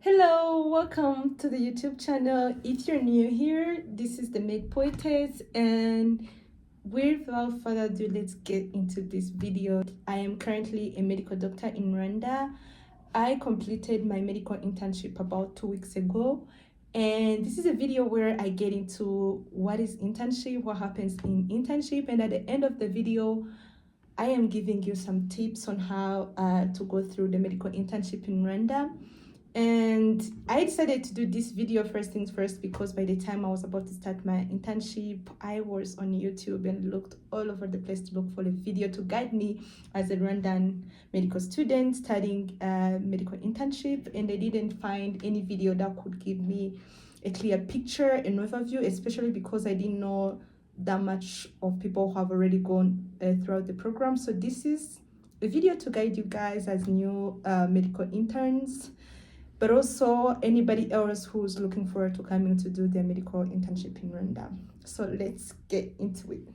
Hello, welcome to the YouTube channel. If you're new here, this is the Med Poetess, and without further ado, let's get into this video. I am currently a medical doctor in Rwanda. I completed my medical internship about 2 weeks ago, and this is a video where I get into what is internship, what happens in internship, and at the end of the video, I am giving you some tips on how to go through the medical internship in Rwanda. And I decided to do this video first things first because by the time I was about to start my internship, I was on YouTube and looked all over the place to look for a video to guide me as a Rwandan medical student studying medical internship, and I didn't find any video that could give me a clear picture, an overview, especially because I didn't know that much of people who have already gone throughout the program. So this is a video to guide you guys as new medical interns, but also anybody else who's looking forward to coming to do their medical internship in Rwanda. So let's get into it.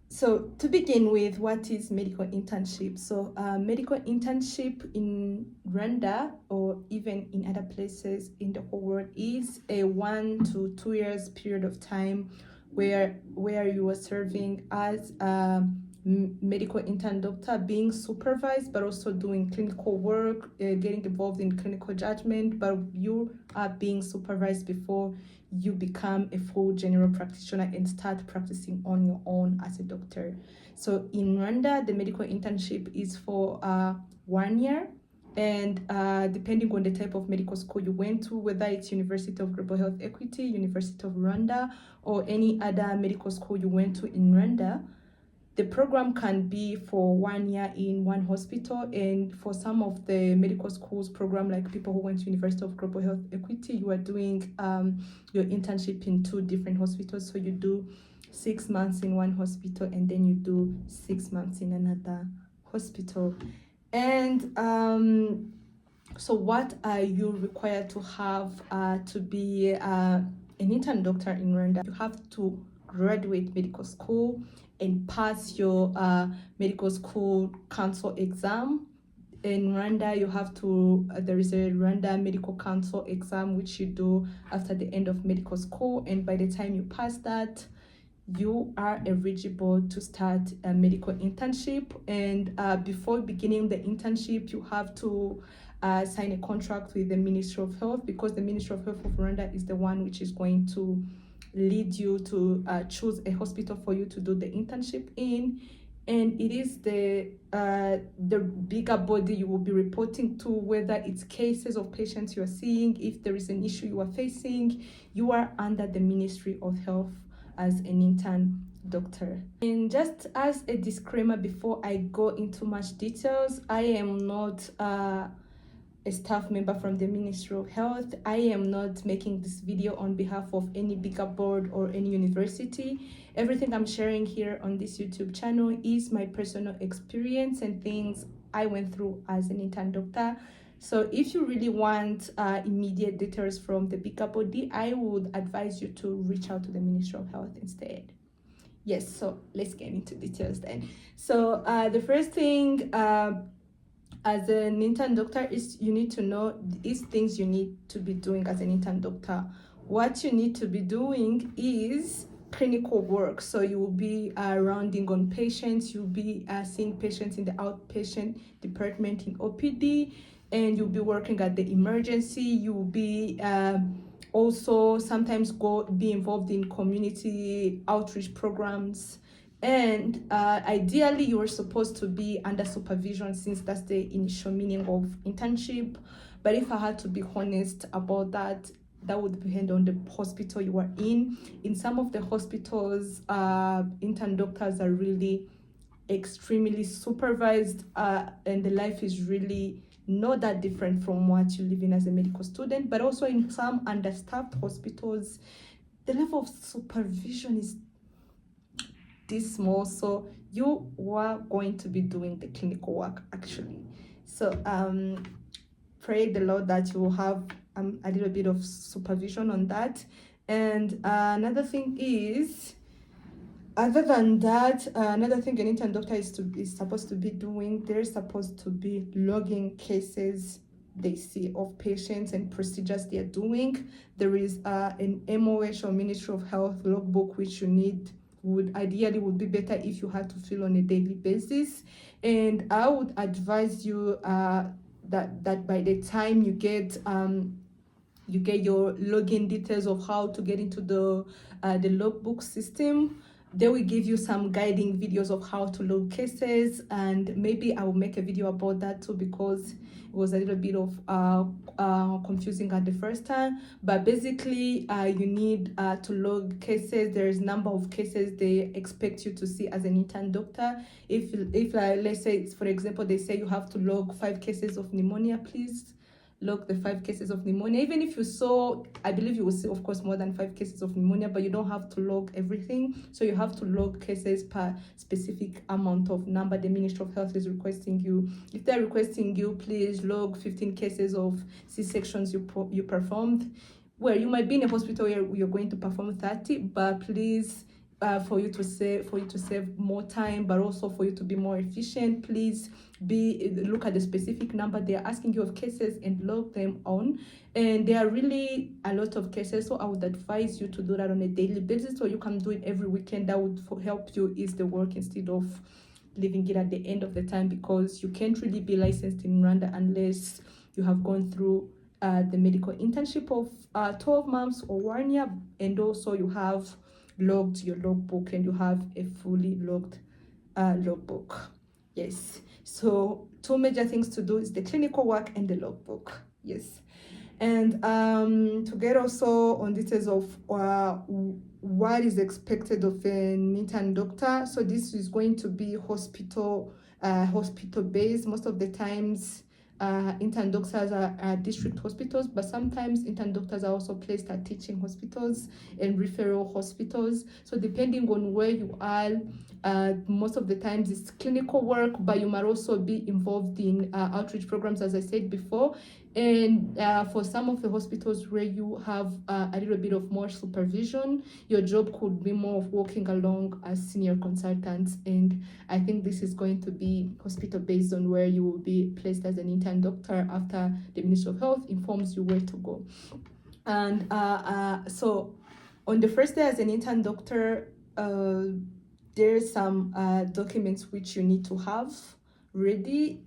So to begin with, what is medical internship? So medical internship in Rwanda or even in other places in the whole world is a 1 to 2 years period of time where you are serving as a medical intern doctor, being supervised but also doing clinical work, getting involved in clinical judgment, but you are being supervised before you become a full general practitioner and start practicing on your own as a doctor. So in Rwanda, the medical internship is for 1 year, and depending on the type of medical school you went to, whether it's University of Global Health Equity, University of Rwanda, or any other medical school you went to in Rwanda, the program can be for 1 year in one hospital. And for some of the medical schools program, like people who went to University of Global Health Equity, you are doing your internship in 2 different hospitals. So you do 6 months in one hospital and then you do 6 months in another hospital. And so what are you required to have to be an intern doctor in Rwanda? You have to graduate medical school and pass your medical school council exam. In Rwanda, you have to, there is a Rwanda Medical Council exam which you do after the end of medical school, and by the time you pass that, you are eligible to start a medical internship. And before beginning the internship, you have to sign a contract with the Ministry of Health, because the Ministry of Health of Rwanda is the one which is going to lead you to choose a hospital for you to do the internship in. And it is the bigger body you will be reporting to, whether it's cases of patients you are seeing, if there is an issue you are facing. You are under the Ministry of Health as an intern doctor. And just as a disclaimer before I go into much details, I am not a staff member from the Ministry of Health. I am not making this video on behalf of any bigger board or any university. Everything I'm sharing here on this YouTube channel is my personal experience and things I went through as an intern doctor. So if you really want immediate details from the bigger body, I would advise you to reach out to the Ministry of Health instead. Yes, so let's get into details then. So the first thing as an intern doctor is you need to know these things you need to be doing as an intern doctor. What you need to be doing is clinical work. So you will be rounding on patients, you'll be seeing patients in the outpatient department in OPD, and you'll be working at the emergency. You'll be also sometimes be involved in community outreach programs. And ideally, you are supposed to be under supervision, since that's the initial meaning of internship. But if I had to be honest about that, that would depend on the hospital you are in. In some of the hospitals, intern doctors are really extremely supervised, and the life is really not that different from what you live in as a medical student. But also in some understaffed hospitals, the level of supervision is this small, so you are going to be doing the clinical work actually. So pray the Lord that you will have a little bit of supervision on that. And another thing is, other than that, another thing an intern doctor is supposed to be doing, they're supposed to be logging cases they see of patients and procedures they are doing. There is an MOH or Ministry of Health logbook, which you need, would be better if you had to fill on a daily basis. And I would advise you that by the time you get your login details of how to get into the logbook system, they will give you some guiding videos of how to log cases, and maybe I will make a video about that too, because it was a little bit of confusing at the first time. But basically you need to log cases. There is number of cases they expect you to see as an intern doctor. If let's say, for example, they say you have to log 5 cases of pneumonia, please log the 5 cases of pneumonia. Even if you saw, I believe you will see, of course, more than 5 cases of pneumonia, but you don't have to log everything. So you have to log cases per specific amount of number the Ministry of Health is requesting you. If they're requesting you, please log 15 cases of C-sections you performed. Well, you might be in a hospital where you're going to perform 30, but please, for you to save more time, but also for you to be more efficient, please look at the specific number they are asking you of cases and log them on. And there are really a lot of cases, so I would advise you to do that on a daily basis, so you can do it every weekend. That would help you ease the work instead of leaving it at the end of the time, because you can't really be licensed in Rwanda unless you have gone through the medical internship of 12 months or 1 year, and also you have logged your logbook and you have a fully logged logbook. Yes, so 2 major things to do is the clinical work and the logbook. Yes. And to get also on details of what is expected of an intern doctor, so this is going to be hospital based. Most of the times intern doctors are district hospitals, but sometimes intern doctors are also placed at teaching hospitals and referral hospitals. So depending on where you are, most of the times it's clinical work, but you might also be involved in outreach programs, as I said before. And for some of the hospitals where you have a little bit of more supervision, your job could be more of walking along as senior consultants. And I think this is going to be hospital based on where you will be placed as an intern doctor after the Ministry of Health informs you where to go. And so on the first day as an intern doctor, there's some documents which you need to have ready,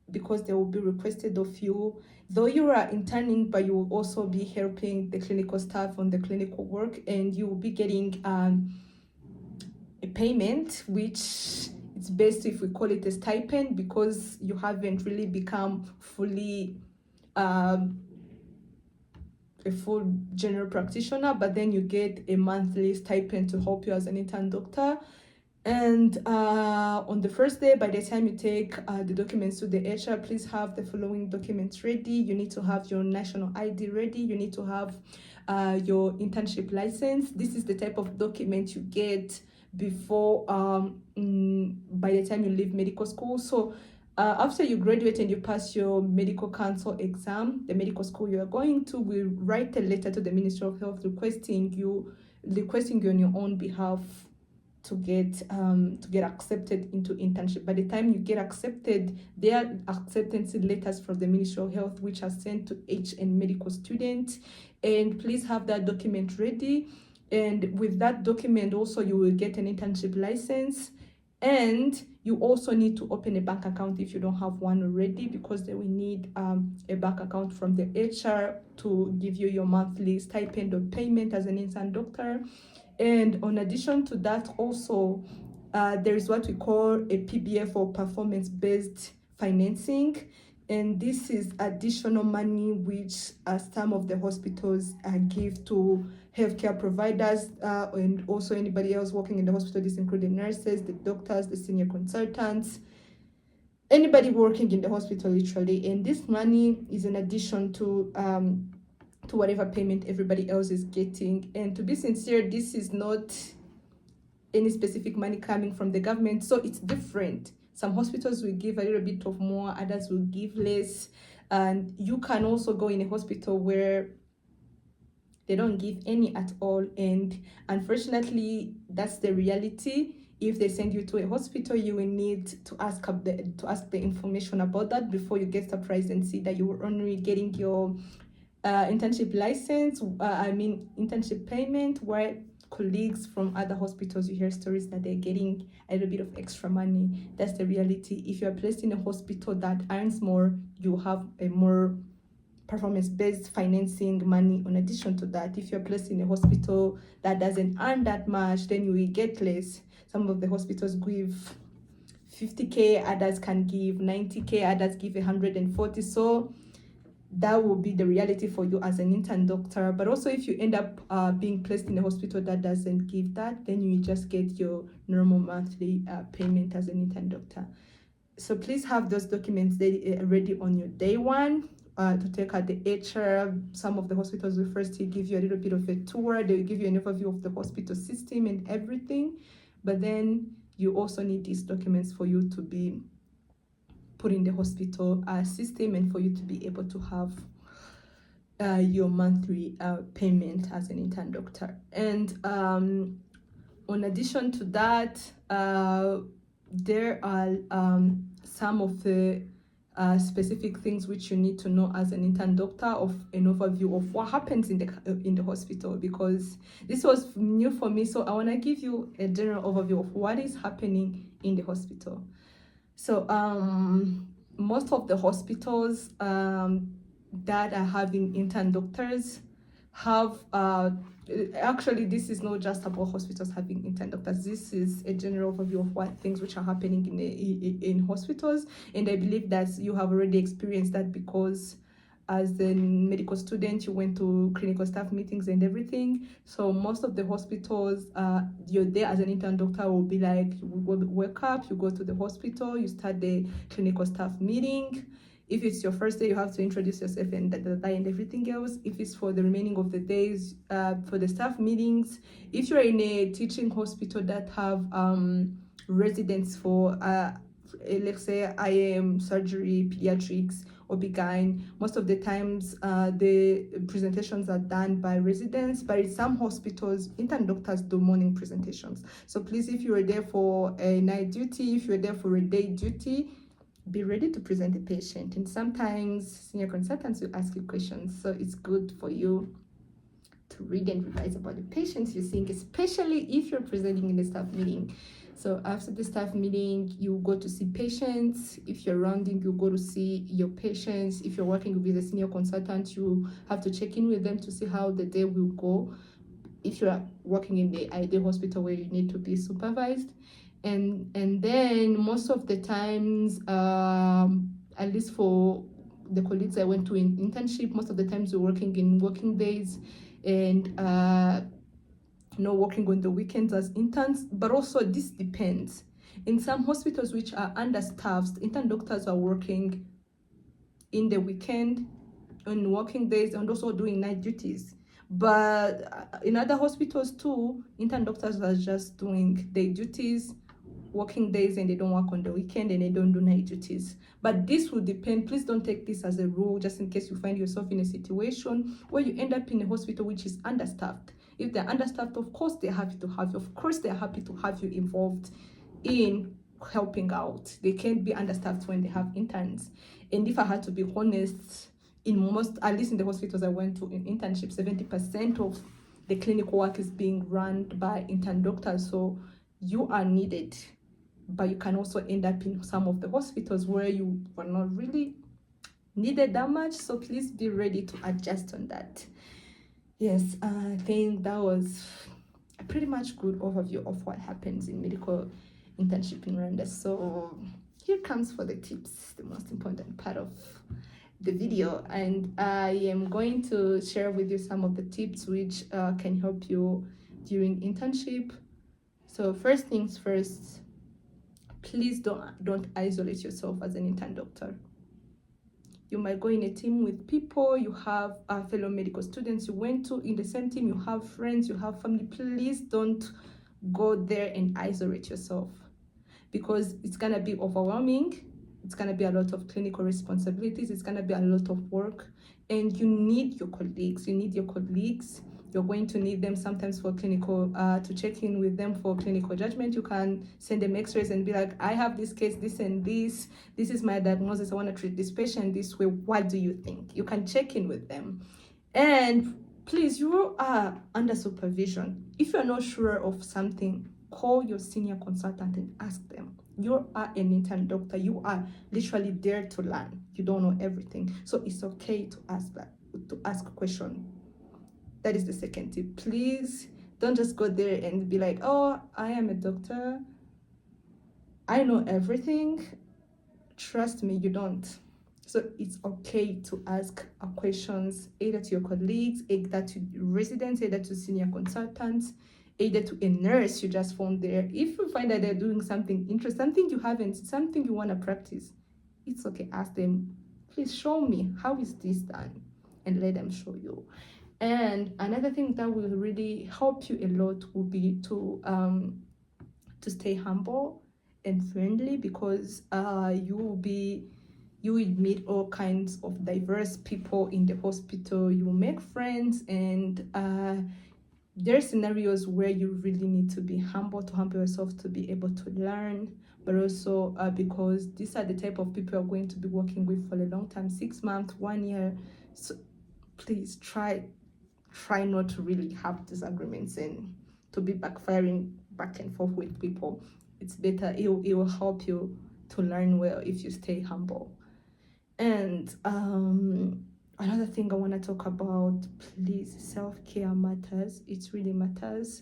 because they will be requested of you. Though you are interning, but you will also be helping the clinical staff on the clinical work, and you will be getting a payment, which it's best if we call it a stipend, because you haven't really become fully a full general practitioner, but then you get a monthly stipend to help you as an intern doctor. And on the first day, by the time you take the documents to the HR, please have the following documents ready. You need to have your national ID ready. You need to have your internship license. This is the type of document you get before, by the time you leave medical school. So after you graduate and you pass your medical council exam, the medical school you are going to will write a letter to the Ministry of Health requesting you on your own behalf to get accepted into internship. By the time you get accepted, there are acceptance letters from the Ministry of Health which are sent to each and medical student, and please have that document ready. And with that document also you will get an internship license, and you also need to open a bank account if you don't have one already, because they will need a bank account from the HR to give you your monthly stipend or payment as an intern doctor. And in addition to that, also there is what we call a PBF, or performance-based financing, and this is additional money which some of the hospitals give to healthcare providers and also anybody else working in the hospital. This including nurses, the doctors, the senior consultants, anybody working in the hospital literally. And this money is in addition to whatever payment everybody else is getting. And to be sincere, this is not any specific money coming from the government, so it's different. Some hospitals will give a little bit of more, others will give less. And you can also go in a hospital where they don't give any at all, and unfortunately that's the reality. If they send you to a hospital, you will need to ask the information about that before you get surprised and see that you were only getting your internship license, internship payment, where colleagues from other hospitals, you hear stories that they're getting a little bit of extra money. That's the reality. If you're placed in a hospital that earns more, you have a more performance-based financing money. In addition to that, if you're placed in a hospital that doesn't earn that much, then you will get less. Some of the hospitals give 50K, others can give 90K, others give 140. So that will be the reality for you as an intern doctor. But also, if you end up being placed in a hospital that doesn't give that, then you just get your normal monthly payment as an intern doctor. So please have those documents ready on your day one to take out the HR. Some of the hospitals will first give you a little bit of a tour. They will give you an overview of the hospital system and everything. But then you also need these documents for you to be put in the hospital system and for you to be able to have your monthly payment as an intern doctor. And in addition to that, there are some of the specific things which you need to know as an intern doctor, of an overview of what happens in the hospital, because this was new for me. So I want to give you a general overview of what is happening in the hospital. So most of the hospitals that are having intern doctors have actually, this is not just about hospitals having intern doctors. This is a general overview of what things which are happening in hospitals, and I believe that you have already experienced that, because as a medical student, you went to clinical staff meetings and everything. So most of the hospitals, your day as an intern doctor will be like, you wake up, you go to the hospital, you start the clinical staff meeting. If it's your first day, you have to introduce yourself and and everything else. If it's for the remaining of the days, for the staff meetings. If you're in a teaching hospital that have residents for, let's say, IM, surgery, pediatrics, OB-GYN, most of the times the presentations are done by residents, but in some hospitals, intern doctors do morning presentations. So please, if you are there for a night duty, if you're there for a day duty, be ready to present the patient. And sometimes senior consultants will ask you questions, so it's good for you to read and revise about the patients you're seeing, especially if you're presenting in a staff meeting. So after the staff meeting, you go to see patients. If you're rounding, you go to see your patients. If you're working with a senior consultant, you have to check in with them to see how the day will go. If you're working in the ideal hospital where you need to be supervised. And then most of the times, at least for the colleagues I went to in internship, most of the times we're working in working days and working on the weekends as interns. But also this depends. In some hospitals which are understaffed, intern doctors are working in the weekend, on working days, and also doing night duties. But in other hospitals too, intern doctors are just doing day duties, working days, and they don't work on the weekend and they don't do night duties. But this will depend. Please don't take this as a rule, just in case you find yourself in a situation where you end up in a hospital which is understaffed. If they're understaffed, of course they're happy to have you. Of course they're happy to have you involved in helping out. They can't be understaffed when they have interns. And if I had to be honest, in most, at least in the hospitals I went to in internship, 70% of the clinical work is being run by intern doctors. So you are needed, but you can also end up in some of the hospitals where you were not really needed that much. So please be ready to adjust on that. Yes, I think that was a pretty much good overview of what happens in medical internship in Rwanda. So here comes for the tips, the most important part of the video, and I am going to share with you some of the tips which can help you during internship. So first things first, please don't isolate yourself as an intern doctor. You might go in a team with people, you have fellow medical students you went to in the same team, you have friends, you have family. Please don't go there and isolate yourself, because it's gonna be overwhelming. It's gonna be a lot of clinical responsibilities. It's gonna be a lot of work, and you need your colleagues. You need your colleagues You're going to need them sometimes for clinical, to check in with them for clinical judgment. You can send them x-rays and be like, I have this case, this and this is my diagnosis, I want to treat this patient this way, what do you think? You can check in with them. And please, you are under supervision. If you're not sure of something, call your senior consultant and ask them. You are an intern doctor. You are literally there to learn. You don't know everything. So it's okay to ask a question. That is the second tip. Please don't just go there and be like, oh, I am a doctor, I know everything. Trust me, you don't. So it's okay to ask questions either to your colleagues, either to residents, either to senior consultants, either to a nurse you just found there. If you find that they're doing something interesting, something you haven't, something you want to practice, it's okay. Ask them, please show me, how is this done? And let them show you. And another thing that will really help you a lot will be to stay humble and friendly, because you will meet all kinds of diverse people in the hospital. You will make friends, and there are scenarios where you really need to be humble, to humble yourself, to be able to learn, but also because these are the type of people you're going to be working with for a long time, 6 months, 1 year. So please try not to really have disagreements and to be backfiring back and forth with people. It's better, it will help you to learn well if you stay humble. And another thing I want to talk about, please, self-care matters. It really matters.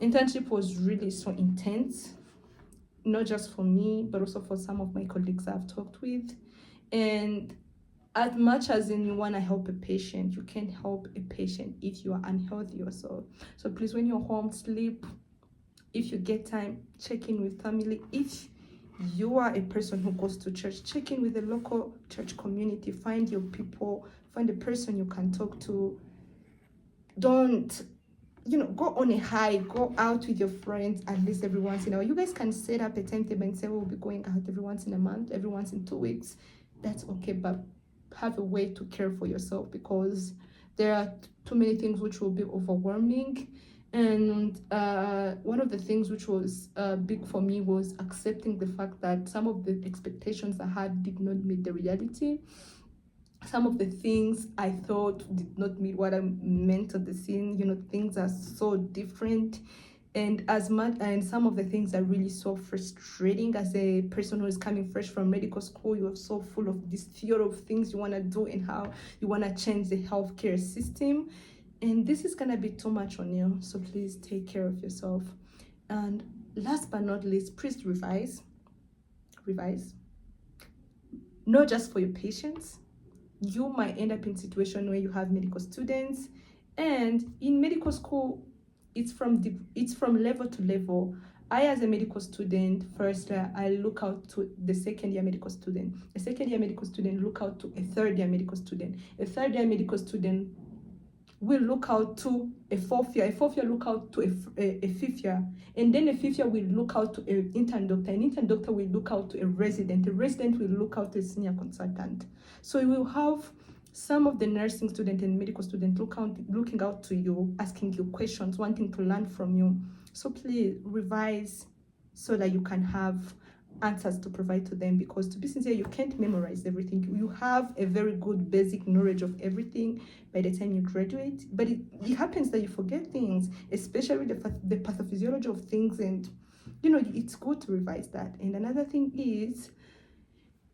Internship was really so intense, not just for me, but also for some of my colleagues I've talked with. And as much as you want to help a patient, you can't help a patient if you are unhealthy yourself. So please, when you're home, sleep. If you get time, check in with family. If you are a person who goes to church, check in with the local church community. Find your people, find a person you can talk to. Don't, go on a high, go out with your friends at least every once in a while. You guys can set up a timetable and say, we'll be going out every once in a month, every once in 2 weeks. That's okay, but have a way to care for yourself, because there are too many things which will be overwhelming. And one of the things which was big for me was accepting the fact that some of the expectations I had did not meet the reality. Some of the things I thought did not meet what I meant at the scene. Things are so different. And some of the things are really so frustrating. As a person who is coming fresh from medical school, you're so full of this theory of things you want to do and how you want to change the healthcare system. And this is going to be too much on you. So please take care of yourself. And last but not least, please revise. Not just for your patients. You might end up in a situation where you have medical students, and in medical school, it's from level to level. I, as a medical student, first I look out to the second year medical student. A second year medical student look out to a third year medical student. A third year medical student will look out to a fourth year. A fourth year look out to a fifth year. And then a fifth year will look out to an intern doctor. An intern doctor will look out to a resident. A resident will look out to a senior consultant. So you will have some of the nursing student and medical student looking out to you, asking you questions, wanting to learn from you. So please revise so that you can have answers to provide to them, because to be sincere, you can't memorize everything. You have a very good basic knowledge of everything by the time you graduate, but it happens that you forget things, especially the pathophysiology of things, and it's good to revise that. And another thing is,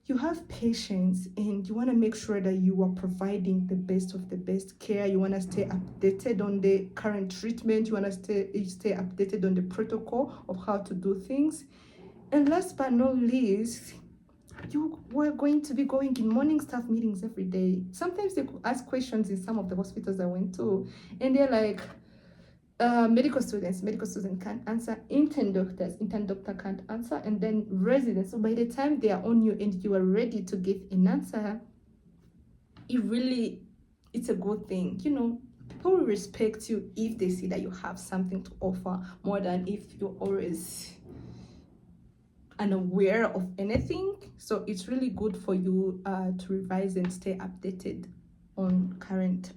you have patients and you want to make sure that you are providing the best of the best care. You want to stay updated on the current treatment. You want to stay updated on the protocol of how to do things. And last but not least, you were going to be going in morning staff meetings every day. Sometimes they could ask questions in some of the hospitals I went to, and they're like, medical students can't answer, intern doctor can't answer, and then residents. So by the time they are on you and you are ready to give an answer, it's a good thing. People will respect you if they see that you have something to offer, more than if you're always unaware of anything. So it's really good for you to revise and stay updated on current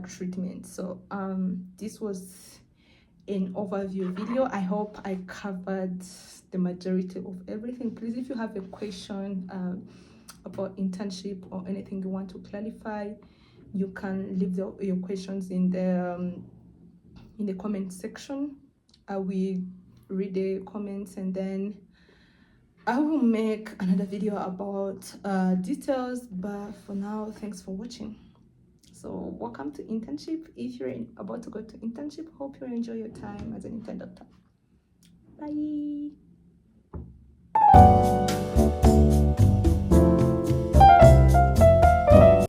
treatment. So this was an overview video. I hope I covered the majority of everything. Please, if you have a question about internship or anything you want to clarify, you can leave your questions in the comment section. I will read the comments and then I will make another video about details. But for now, thanks for watching. So welcome to internship. If you're about to go to internship, hope you enjoy your time as an intern doctor. Bye.